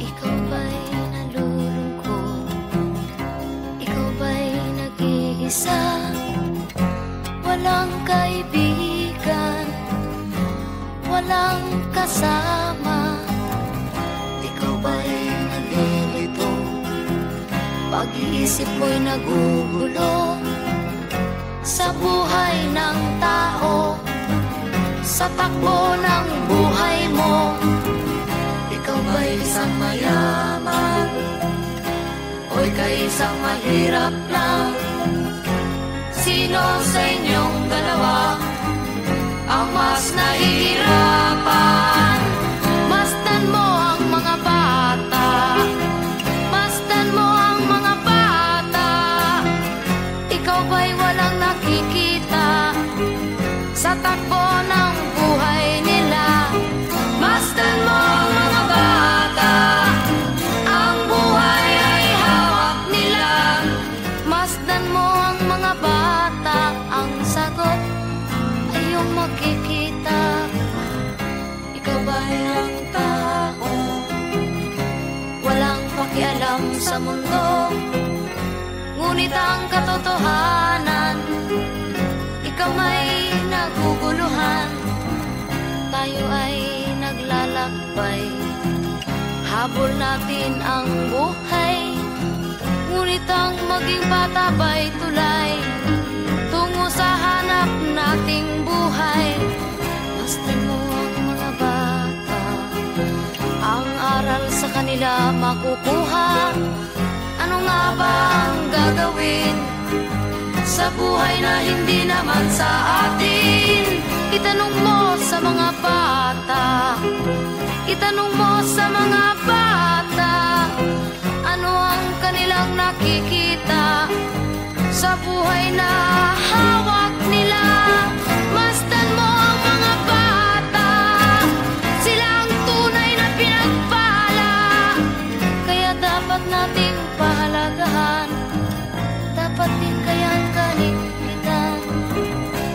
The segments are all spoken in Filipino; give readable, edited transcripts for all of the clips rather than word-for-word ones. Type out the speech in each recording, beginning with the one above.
Ikaw ba'y nalulungkot? Ikaw ba'y nag-iisa? Walang kaibigan, walang kasama. Ikaw ba'y nalilito? Pag-iisip mo'y nagugulo sa buhay ng tao, sa takbo ng buhay mo. Ikaw ba'y isang mayaman o ika'y isang mahirap lang? Sino sa inyong dalawa ang mas nahihirapan? Masdan mo ang mga bata, masdan mo ang mga bata. Ikaw ba'y walang nakikita sa takbo ng buhay nila? Masdan mo ang mga bata, ang buhay ay hawak nila. Masdan mo ang mga bata, ang sagot ay iyong makikita. Ikaw ba'y ang tao, walang pakialam sa mundo, ngunit ang katotohanan, ikaw ay naguguluhan. Tayo ay naglalakbay, habol natin ang buhay, ngunit ang maging bata ba'y tulay tungo sa hanap nating buhay. Masdan mo ang mga bata, ang aral sa kanila makukuha. Ano nga ba ang gagawin sa buhay na hindi naman sa atin? Itanong mo sa mga bata, itanong mo sa mga bata, ano ang kanilang nakikita sa buhay na hawak nila. Masdan mo ang mga bata, sila ang tunay na pinagpala, kaya dapat nating pahalagahan, dapat din kayang kaligpitan.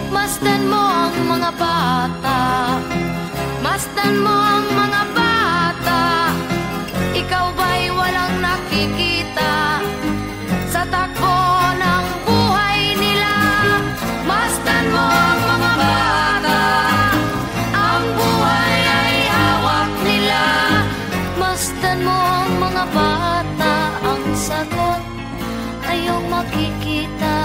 Masdan mo ang mga bata, masdan mo ang mga bata. Ikaw ba'y walang nakikita sa takbo ng buhay nila? Masdan mo ang mga bata, ang buhay ay hawak nila. Masdan mo ang mga bata, ang sagot ay iyong makikita.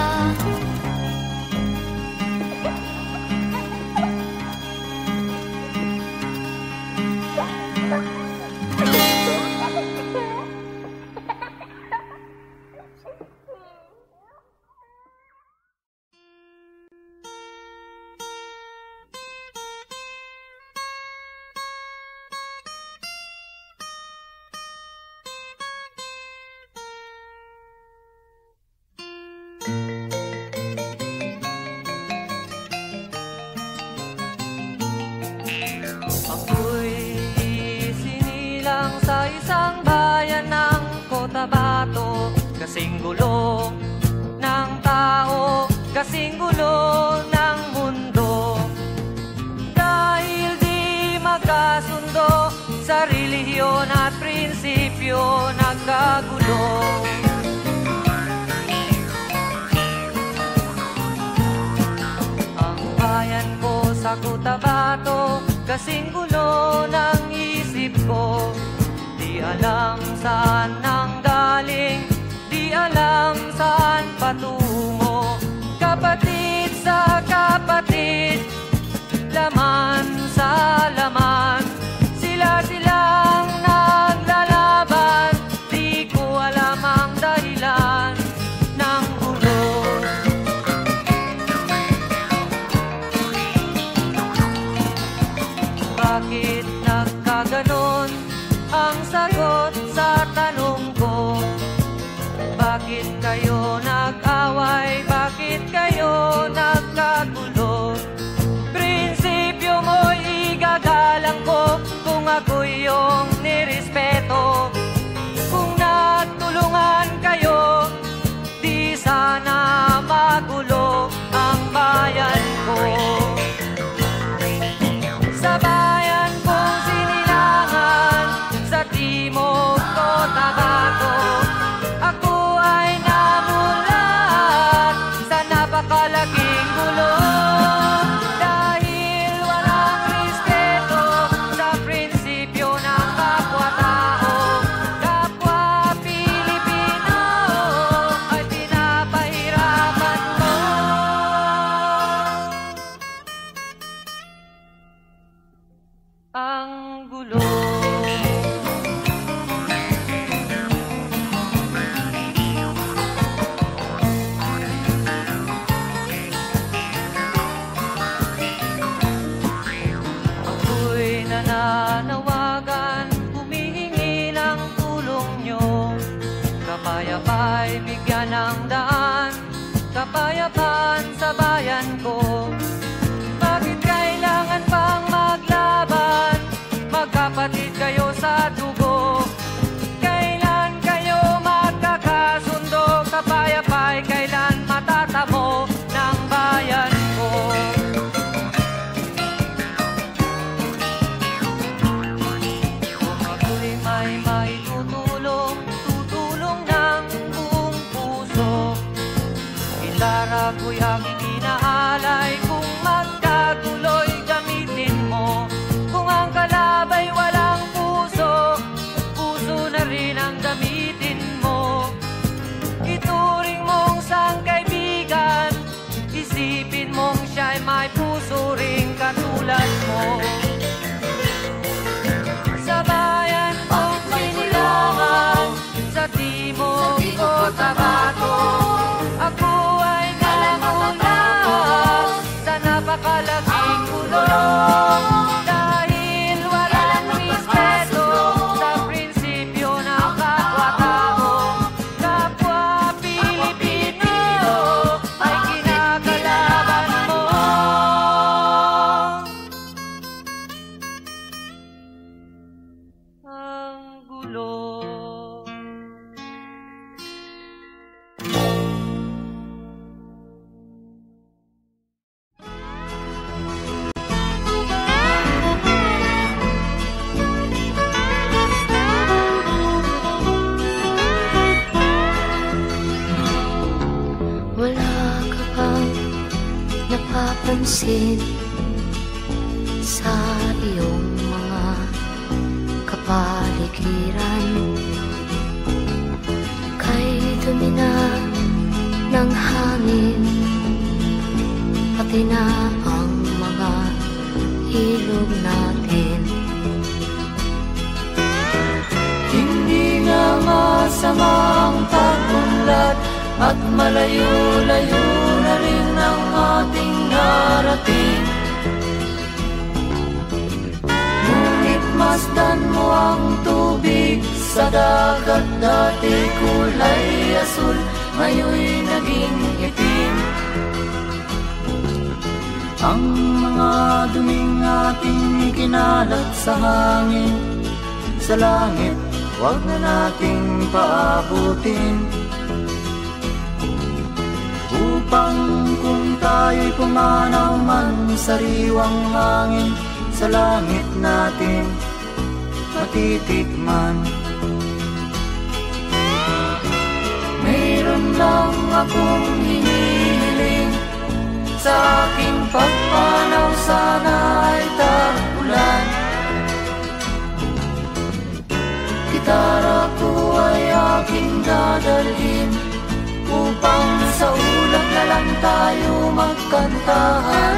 Ako'y sinilang sa isang bayan ng Cotabato, kasing gulo ng tao, kasing gulo ng mundo. Dahil di magkasundo sa relihiyon at prinsipyo, nagkagulo. Ang bayan ko sa Cotabato, kasing gulo ng isip ko. Di alam saan nang galing, di alam saan patungo. Kapatid sa kapatid, laman sa laman, sila-silang naglalaban. Di ko alam ang dahilan ng gulo. Bakit nagkaganon? Ang sagot sa tanong ko. Bakit kayo nag-away? Bakit kayo nagkagulo? Prinsipyo mo'y igagalang ko kung ako'y iyong nirespeto. Kung nagtulungan kayo, di sana magulo ang bayan Timog Cotabato. Ako ay namulat sa napakalaking gulo, dahil walang respeto sa prinsipyo ng kapwa-tao. Kapwa Pilipino ay pinapahirapan mo. Ang gulo. Ako'y nananawagan, humihingi ng tulong nyo. Kapayapa'y bigyan ng daan, kapayapaan sa bayan ko. Bakit kailangan pang maglaban? Magkapatid kayo sa dugo. Kailan kayo magkakasundo? Kapayapa'y kailan matatamo ng bayan ko? Kung ako'y may maitutulong, tutulong ng buong puso. Gitara ko'y aking inaalay, kung magkaguloy gamitin mo. Kung ang kalabay walang puso, puso na rin ang gamitin mo. Ituring mong sangkaibigan, isipin mong siya'y may puso ring katulad mo. Sa bayan kong sinilangan, sa Timog Cotabato, ako ay namulat sa napakalaking gulo, dahil walang respeto sa prinsipyo ng kapwa-tao. Kapwa Pilipino ay kinakalaban mo. Ang gulo. Wala ka bang napapansin sa iyong mga kapaligiran? Kay dumi na ng hangin, pati na ang mga ilog natin. Hindi nga masamang pag-unlad at malayo-layo na rin ang ating narating. Ngunit masdan mo ang tubig sa dagat, dati kulay asul, ngayon'y naging itim. Ang mga duming ating ikinalat sa hangin, sa langit, huwag na nating paabutin. Upang kung tayo'y pumanaw man sa sariwang hangin, sa langit natin matitikman. Mayroon lang akong hinihiling, sa aking pagpanaw sana ay tag-ulan. Gitara ko ay aking dadalhin, upang sa ulap na lang tayo magkantahan.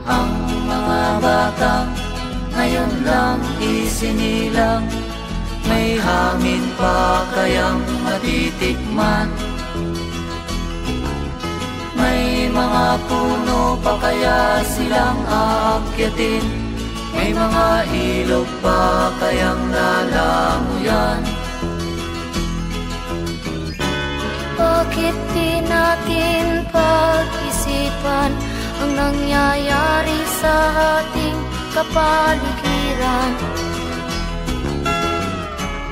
Ang mga batang ngayon lang isinilang, may hangin pa kayang matitikman? May mga puno pa kaya silang aakyatin? May mga ilog pa kayang lalamuyan? Bakit di natin pag-isipan ang nangyayari sa ating kapaligiran?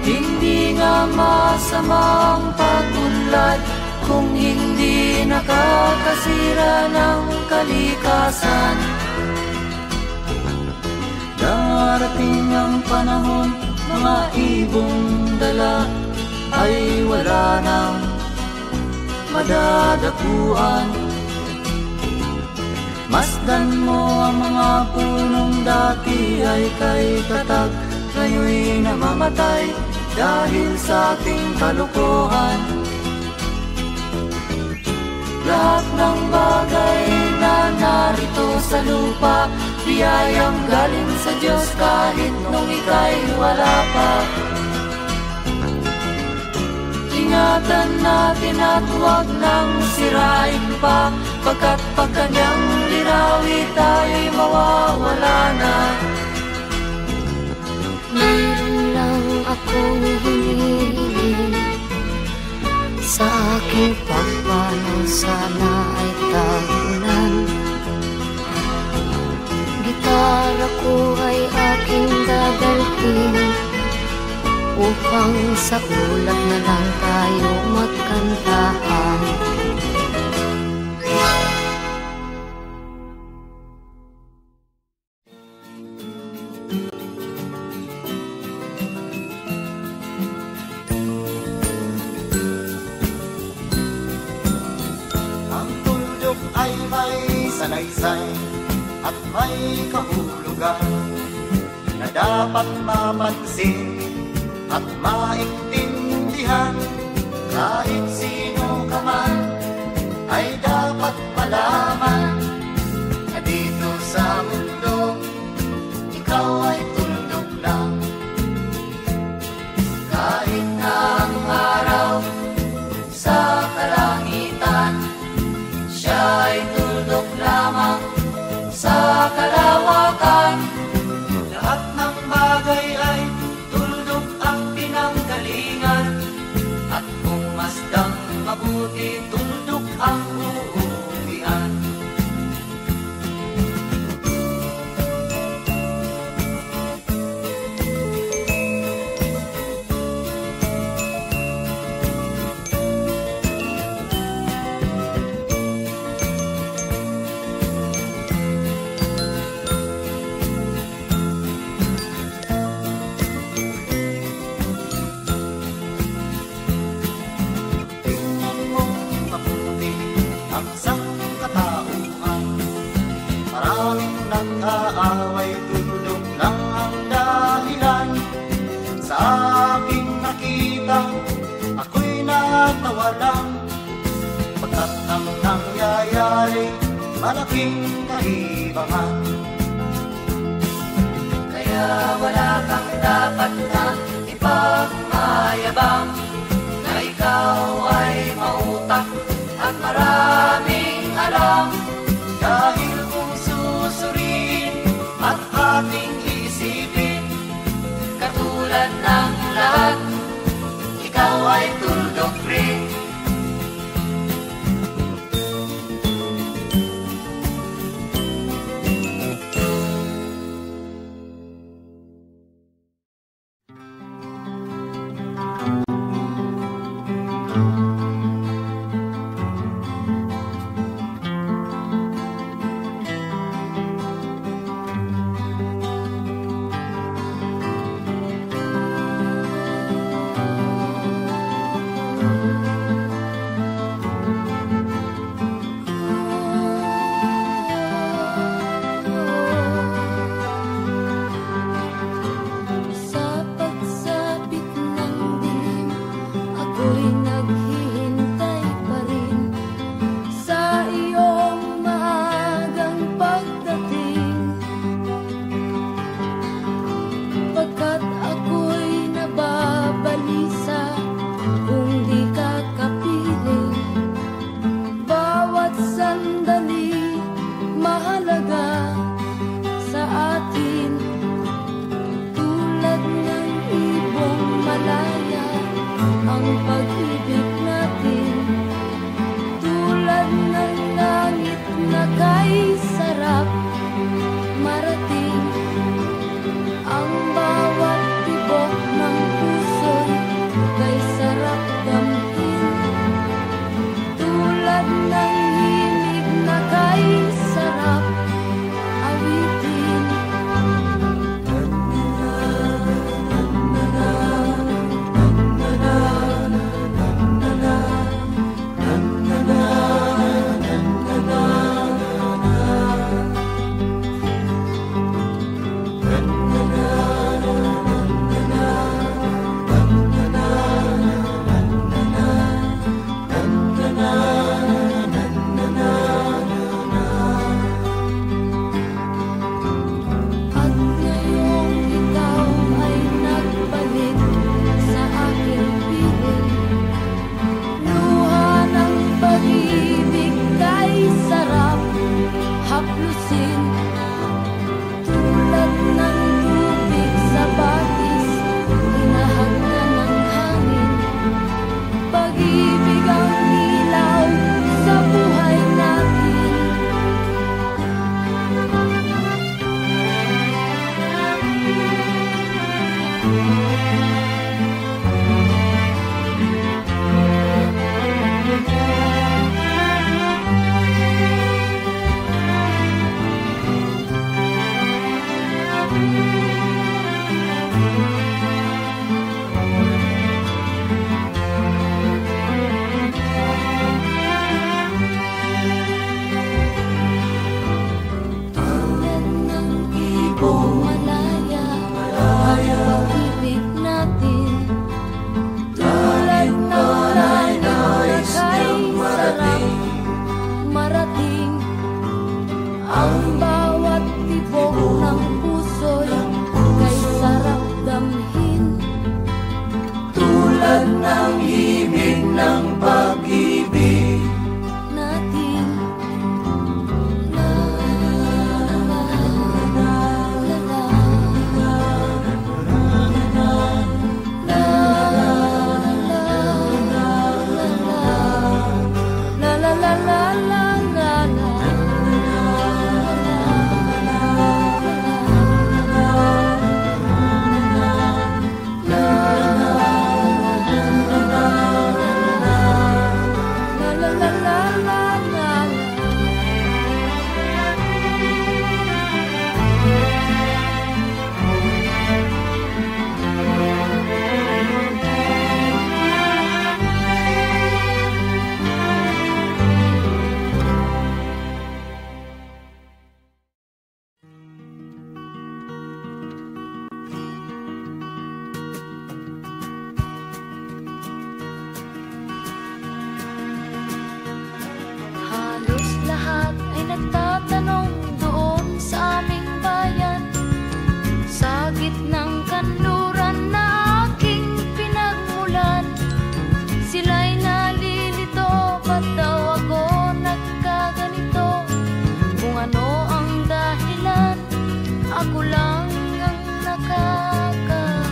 Hindi hindi nga masamang pag-unlad kung hindi nakakasira ng kalikasan. Darating ang panahon, mga ibong dala ay wala nang madadapuan. Masdan mo ang mga punong dati ay kay tatag, ngayon'y namamatay dahil sa ating kalokohan. Lahat ng bagay na narito sa lupa, biyayang galing sa Diyos kahit nung ika'y wala pa. Ingatan natin at huwag nang sirain pa, pagkat pag kanyang linawi tayo'y mawawala na. Mayroon lang akong hinihiling, sa aking pagpanaw sana ay tagunan. Gitara ko ay aking dadalhin, upang sa ulap na lang tayo magkantahan. Ang tuldok ay may sanaysay at may kahulugan na dapat mapansin at maintindihan. Kahit sino ka man ay dapat malaman na dito sa mundo ikaw ay tuldok lang. Kahit na ang araw sa kalangitan, siya ay tuldok lamang sa kalawakan. Lahat ng bagay ay tuldok ang pinanggalingan, at kung masdang mabuti, tuldok ang uuwian. Tingnan mong mabuti ang sangkatauhan. Maraming nag-aaway, tuldok lang ang dahilan. Sa aking nakita, ako'y natawa lang, pagkat ang nangyayari malaking kaibangan. Kaya wala kang dapat na ipagmayabang, na ikaw ay mautak at maraming alam. Dahil kung susuriin At ating isipin, katulad ng lahat, ikaw ay tuldok rin. Sa pagsapit ng dilim, ako'y naghihintay pa rin sa iyong maagang pagdating. Pagkat ako'y nababalisa kung di ka kapiling. Bawat sandali mahalaga sa atin, tulad ng ibong malaya ang pag-ibig natin. Tulad ng langit na kay sarap marating, ang bawat tibok ng puso'y ng himig ng pag-ibig natin. La la la la la halos lahat ay nagtatanong doon sa aming bayan, sa gitnang kanluran na aking pinagmulan. Sila'y nalilito, ba't daw ako nagkaganito? Kung ano ang dahilan, ako lang ang nakakaalam.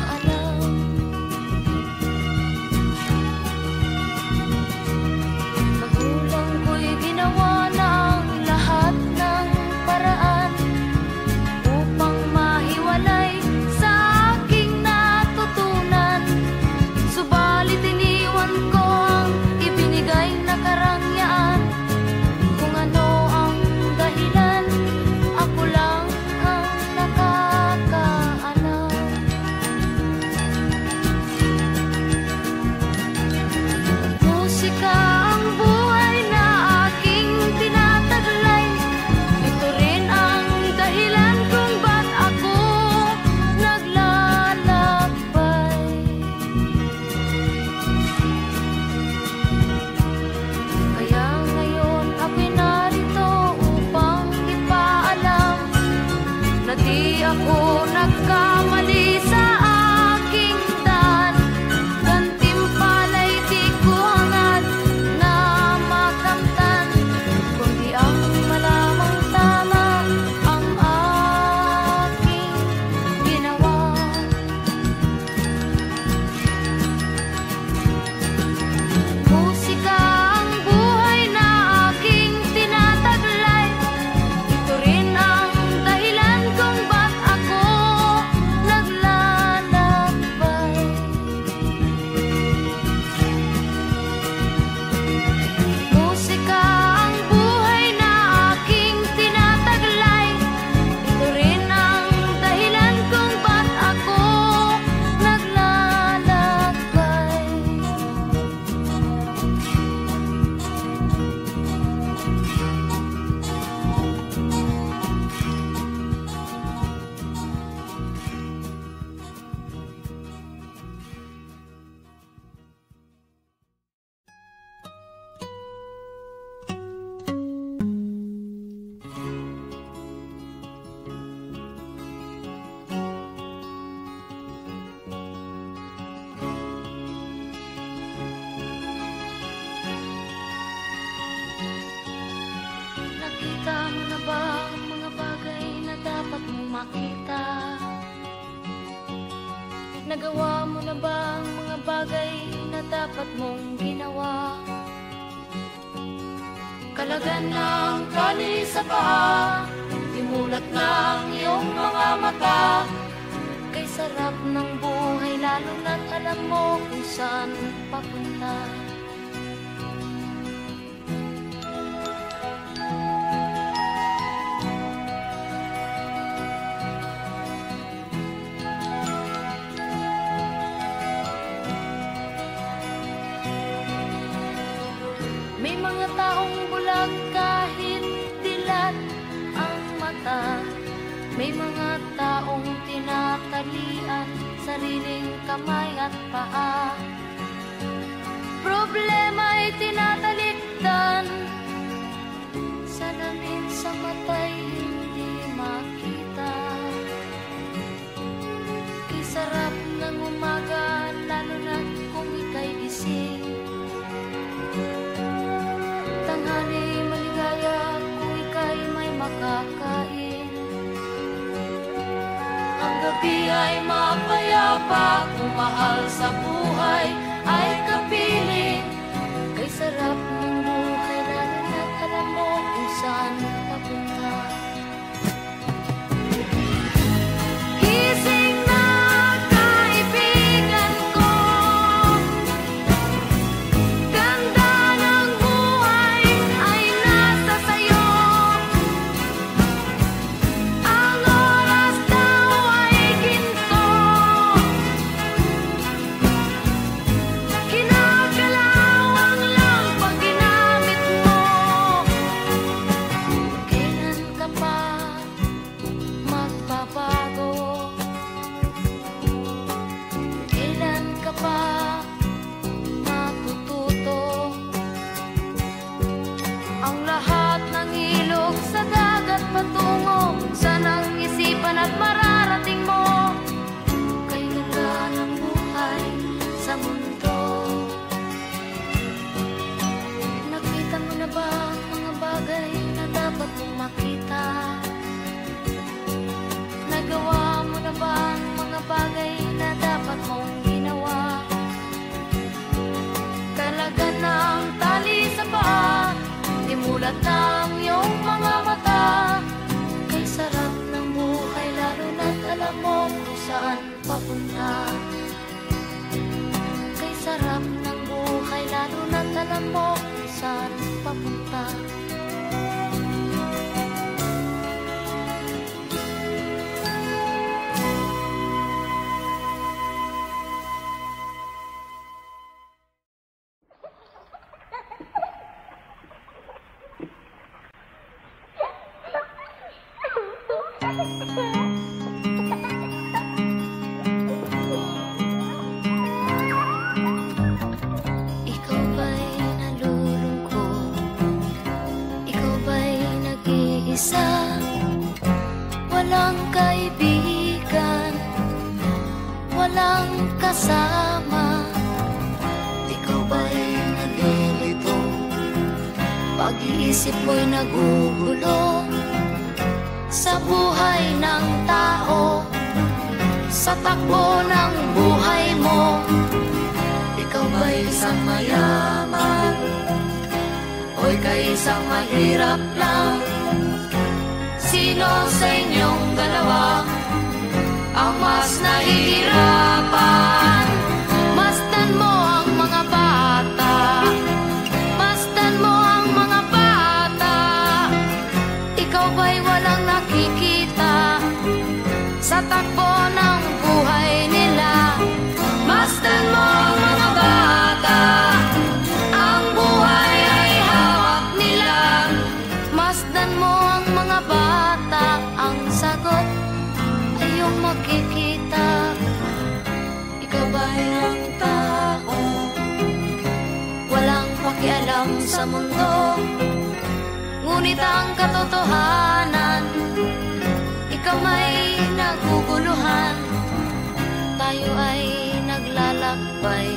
Magulang ko'y ginawa na ang lahat ng paraan upang mahiwalay sa aking natutunan. Subalit iniwan ko ang ibinigay na karangyaan. Kung ano ang dahilan, ako lang ang nakakaalam. Musika ang buhay na aking tinataglay. Ito rin ang dahilan kung ba't ako naglalakbay. Kaya ngayon ako'y narito upang ipaalam na di ako nagkamali sa aking daan. Gantimpala'y di ko hangad na makamtan, kundi ang malamang tama ang aking ginawa. Musika ang buhay na aking tinataglay. Ito rin ang dahilan kung ba't ako naglalakbay. Musika ang buhay na aking tinataglay. Ito rin ang dahilan kung ba't ako naglalakbay. Nakita mo na ba ang mga bagay na dapat mong makita? Nagawa mo na ba ang mga bagay na dapat mong ginawa? Kalagan ng tali sa paa, imulat ng iyong mga mata. Kay sarap ng buhay lalo na't alam mo kung saan papunta. May mga taong bulag kahit dilat ang mata. May mga taong tinatalian sariling kamay at paa. Problema'y tinatalikdan, salamin sa mata'y hindi makita. Kay sarap ng umaga lalo na kung ika'y ay mapayapa, kung mahal sa buhay ay kapiling. Kay sarap ng buhay, lalo na't alam mo kung saan papunta. Gising na kaibigan ko, ganda ng buhay ay nasa sayo. Ang oras daw ay ginto, kinakalawang lang pag ginamit mo. Kailan ka pa magbabago? Kailan ka pa matututo? Ang lahat ng ilog sa dagat patungo, saan ang isipan at mararating mo? Kay ganda ng buhay sa mundo. Nakita mo na ba ang mga bagay na dapat mong makita? Nagawa mo na ba ang mga bagay na dapat mong ginawa? Talaga ng tali sa paa, dimulat ng iyong mga mata. Kay sarap ng buhay, lalo na't alam mo kung saan papunta. Kay sarap ng buhay, lalo na't alam mo kung saan papunta. Ikaw ba'y nalulungkot? Ikaw ba'y nag-iisa? Walang kaibigan, walang kasama. Ikaw ba'y nalilito? Pag-iisip mo'y nagugulo sa buhay ng tao, sa takbo ng buhay mo. Ikaw ba'y isang mayaman o ika'y isang mahirap lang? Sino sa inyong dalawa ang mas nahihirapan? Masdan mo ang mga bata, masdan mo ang mga bata. Ikaw ba'y walang nakikita sa takbo ng buhay nila? Masdan mo ang mga bata, ang buhay ay hawak nila. Masdan mo ang mga bata, ang sagot ay iyong makikita. Ikaw ba'y ang tao, walang pakialam sa mundo? Ngunit ang katotohanan, ikaw may naguguluhan. Tayo ay naglalakbay,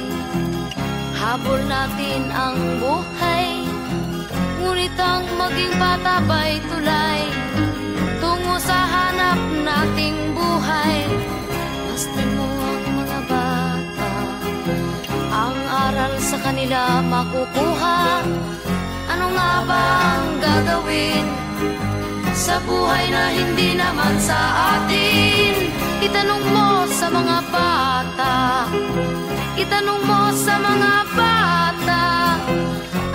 habol natin ang buhay. Ngunit ang maging bata ba'y tulay tungo sa hanap nating buhay? Masdan mo ang mga bata, ang aral sa kanila makukuha. Ano nga ba ang gagawin sa buhay na hindi naman sa atin? Itanong mo sa mga bata, itanong mo sa mga bata,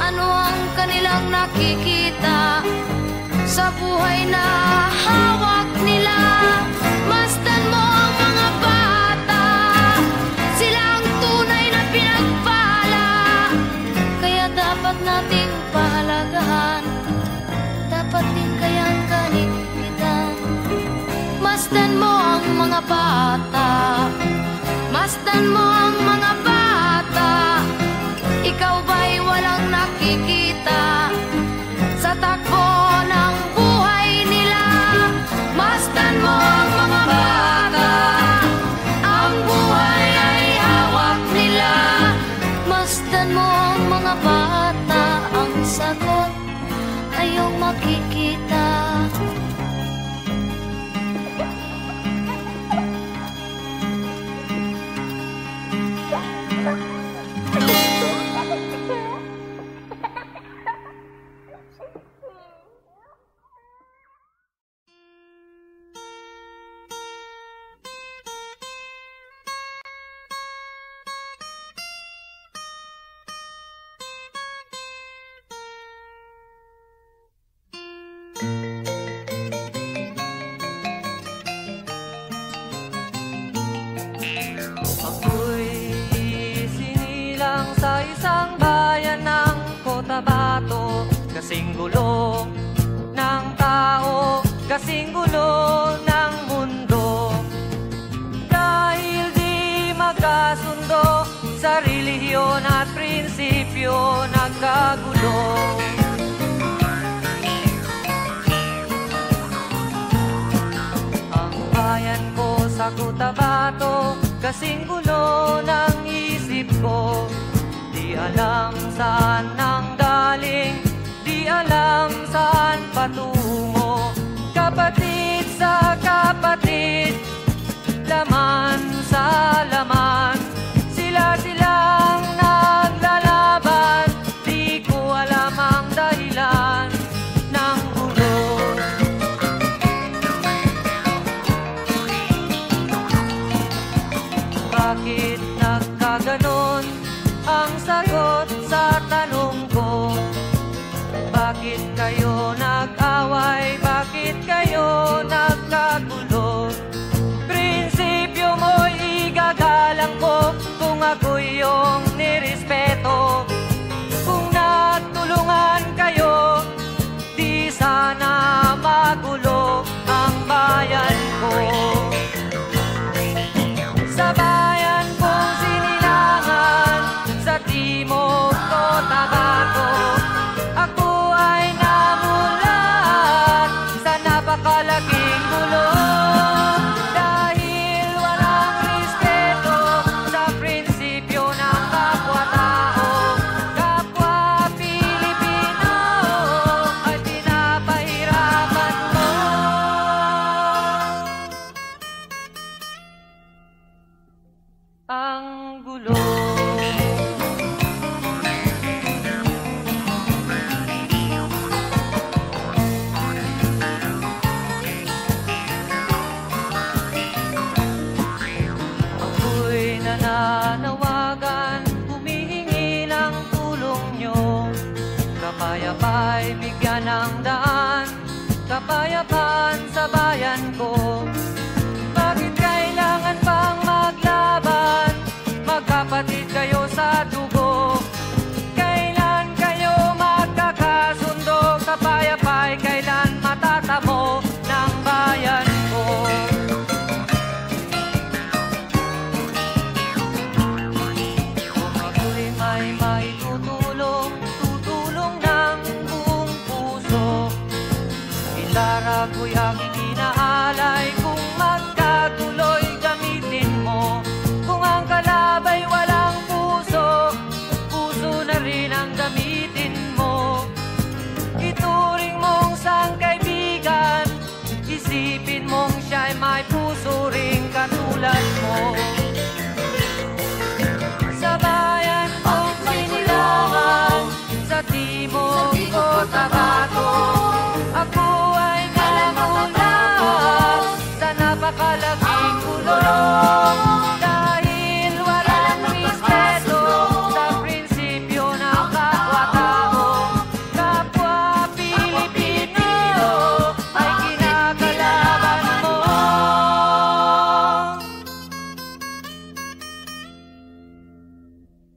ano ang kanilang nakikita sa buhay na hawak nila? Masdan mo ang mga bata, sila ang tunay na pinagpala. Kaya dapat nating pahalagahan, dapat din kayang kaligpitan. Masdan mo ang mga bata, masdan mo ang mga bata. Ikaw ba'y walang nakikita sa takbo ng buhay nila? Masdan mo ang mga bata, ang buhay ay hawak nila. Masdan mo ang mga bata, ang sagot ay iyong makikita. Ako'y sinilang sa isang bayan ng Cotabato, kasing gulo ng tao, kasing gulo ng mundo. Dahil di magkasundo sa relihiyon at prinsipyo, nagkagulo. Ang bayan ko sa Cotabato, kasing gulo ng isip ko. Di alam saan nang galing, di alam saan patungo. Kapatid sa kapatid, laman sa laman, sila-silang naglalaban. Di ko alam ang dahilan ng gulo. Bakit nagkaganon ang sagot sa tanong ko? Bakit kayo nag-away? Bakit kayo nagkagulo? Prinsipyo mo'y igagalang ko kung ako'y iyong nirespeto. Kung nagtulungan kayo, di sana magulo ang bayan ko. Sa bayan kong sinilangan, sa Timog Cotabato, ako ay namulat sa napakalaking gulo. Dahil walang respeto sa prinsipyo ng kapwa-tao, kapwa Pilipino ay pinapahirapan mo. Ang gulo. Ako'y nananawagan, humihingi ng tulong nyo. Kapayapa'y bigyan ng daan, kapayapaan sa bayan ko. Bakit kailangan pang maglaban? Magkapatid kayo sa dugo. Kailan kayo magkakasundo? Kapayapa'y kailan matatamo ng bayan ko? Kung ako'y may maitutulong, tutulong ng buong puso. Ilara ko'y aking inaalay, kung magkatuloy gamitin mo. Kung ang kalabay walang puso, puso na rin ang gamitin mo. Ituring mong sangkaibigan, isipin mong siya'y may puso ring katulad mo. Sa bayan kong sinilangan, sa Timog Cotabato, ako ay namulat sa napakalaking gulo. Dahil walang respeto sa prinsipyo ng kapwa-tao, kapwa Pilipino ay kinakalaban mo.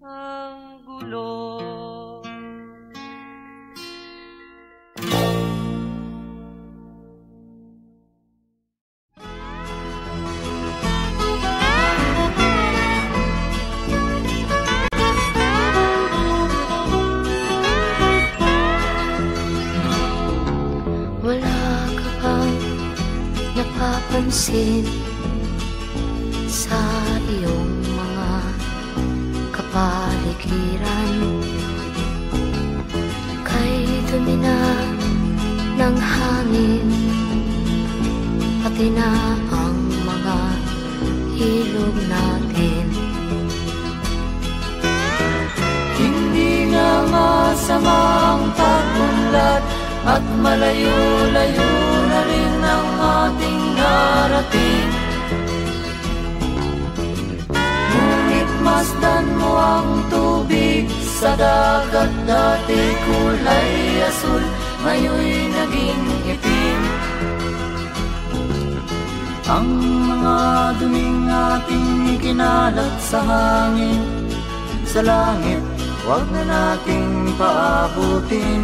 Ang gulo. Wala ka bang napapansin sa iyong mga kapaligiran? Kay dumi na ng hangin, pati na ang mga ilog natin. Hindi nga masama ang pag-unlad, at malayo-layo na rin ang ating narating. Ngunit masdan mo ang tubig sa dagat, dati kulay asul, ngayon'y naging itim. Ang mga duming ating ikinalat sa hangin, sa langit, huwag na nating paabutin.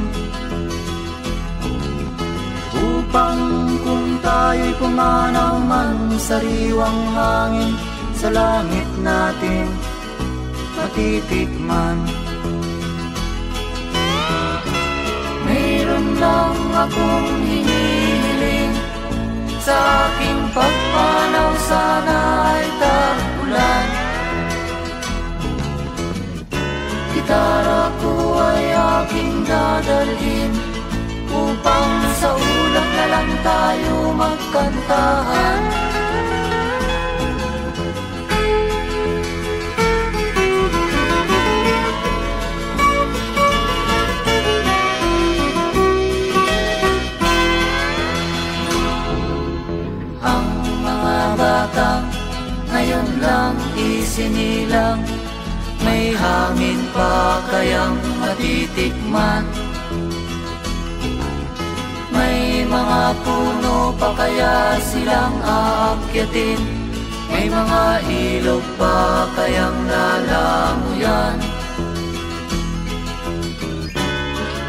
Upang kung tayo'y pumanaw man sa sariwang hangin, sa langit natin matitikman. Mayroon lang akong hinihiling, sa aking pagpanaw sana ay tag-ulan. Gitara ko ay aking dadalhin, upang sa ulap na lang tayo magkantahan. Ang mga batang ngayon lang isinilang, may hangin pa kayang matitikman? May mga puno pa kaya silang aakyatin? May mga ilog pa kayang lalamuyan?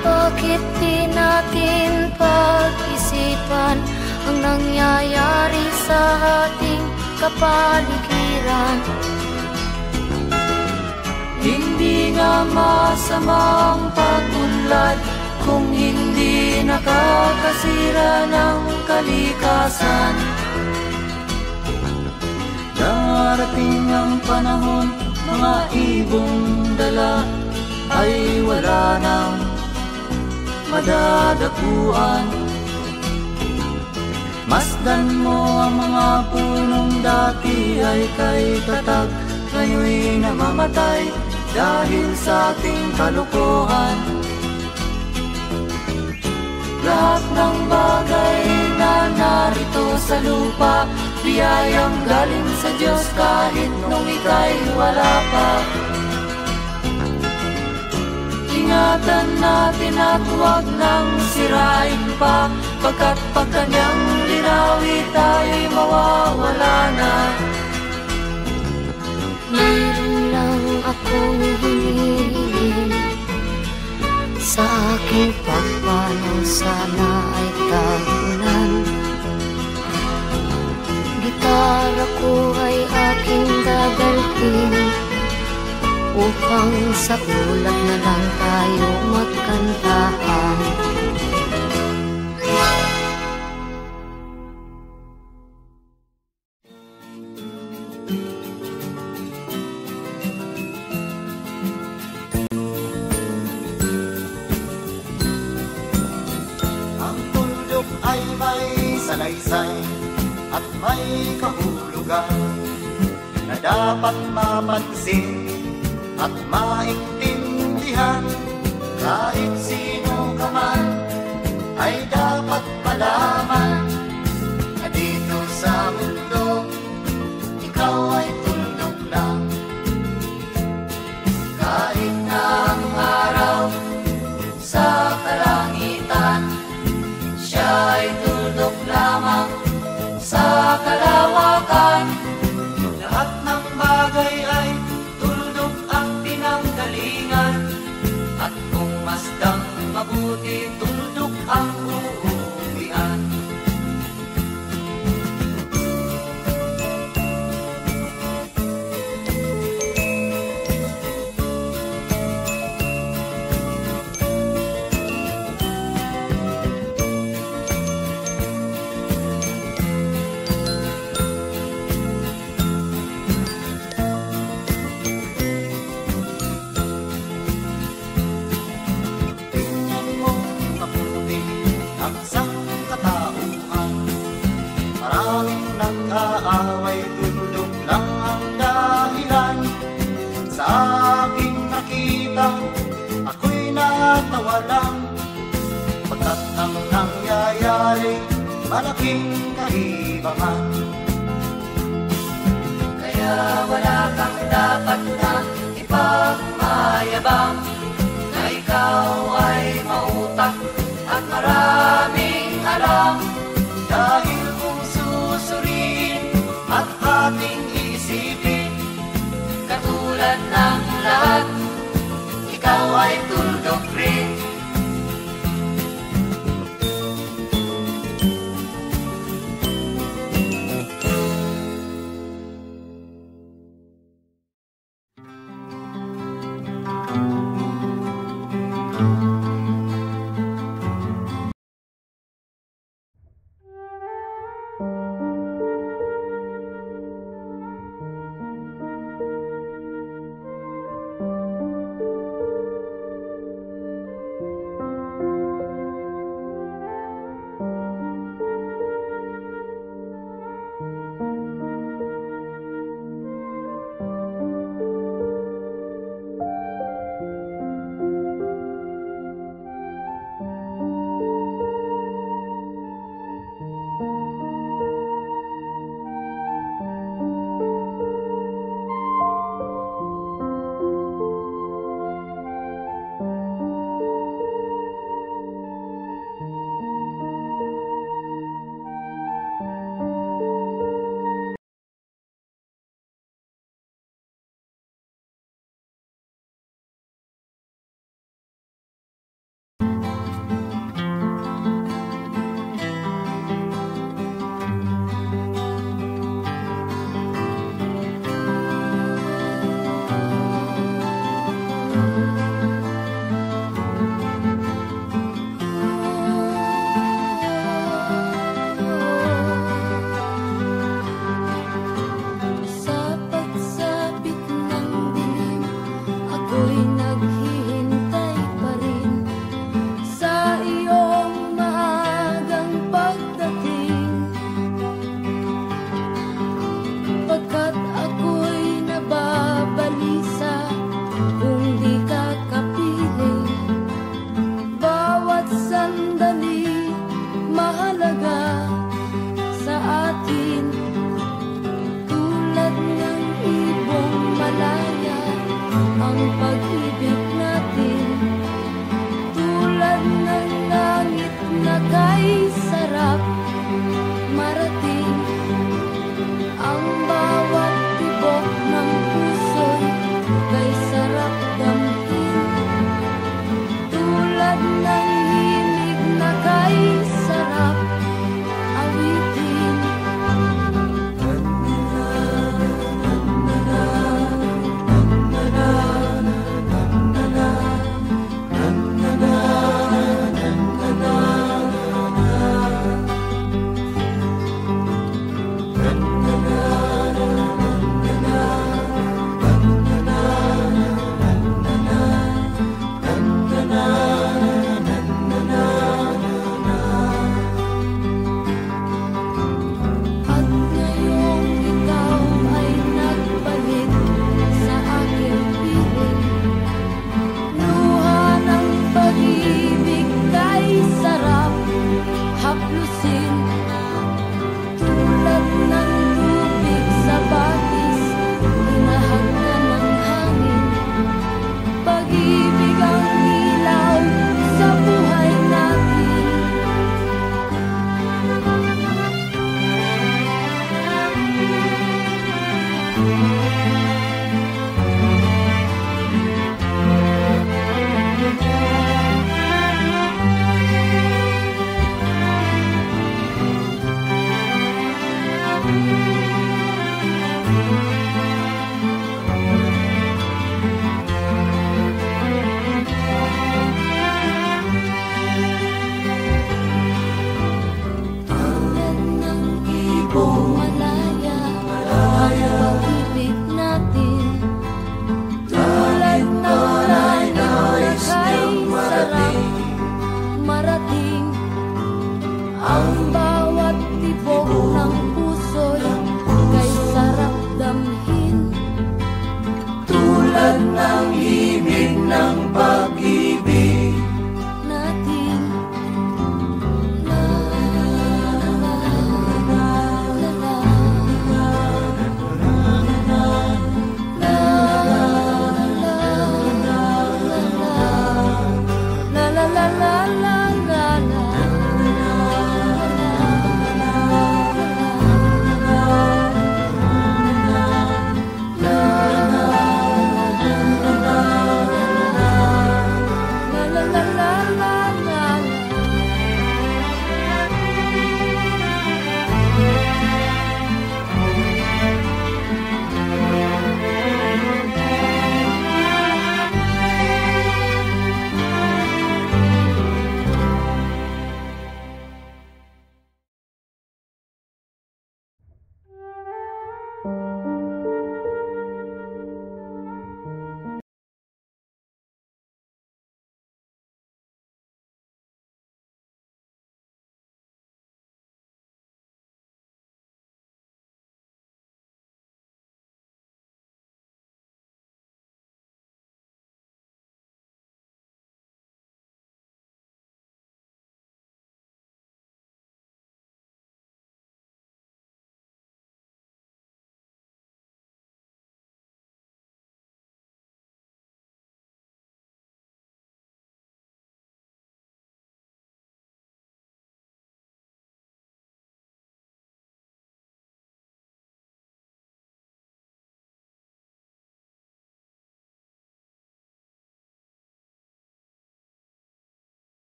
Bakit di natin pag-isipan ang nangyayari sa ating kapaligiran? Hindi nga masamang pagunlad kung hindi nakakasira ng kalikasan. Darating ang panahon, mga ibong dala ay wala nang madadapuan. Masdan mo ang mga punong dati ay kay tatag, ngayon'y namamatay dahil sa ating kalokohan. Lahat ng bagay na narito sa lupa, biyayang galing sa Diyos kahit nung ika'y wala pa. Ingatan natin at huwag nang sirain pa, pagkat pag kanyang linawi tayo'y mawawala na. Mayroon lang akong hinihiling, sa aking pagpanaw sana ay tag-ulan. Gitara ko ay aking dadalhin, upang sa ulap na lang tayo magkantahan. Ay may salaysay at may kahulugan na dapat mapansin at maintindihan. Kahit sino ka man ay dapat malaman na dito sa mundo ikaw ay tuldok lang. Kahit na ang araw sa kalangitan, siya ay tuldok lamang sa kalawakan. Lahat ng bagay ay tuldok ang pinanggalingan, at kung masdang mabuti, tuldok ang uuwian. Nag-aaway, tuldok lang ang dahilan. Sa aking nakita, ako'y natawa lang, pagkat ang nangyayari, malaking kaibahan. Kaya wala kang dapat na ipagmayabang, na ikaw ay mautak at marami ay tuldok rin.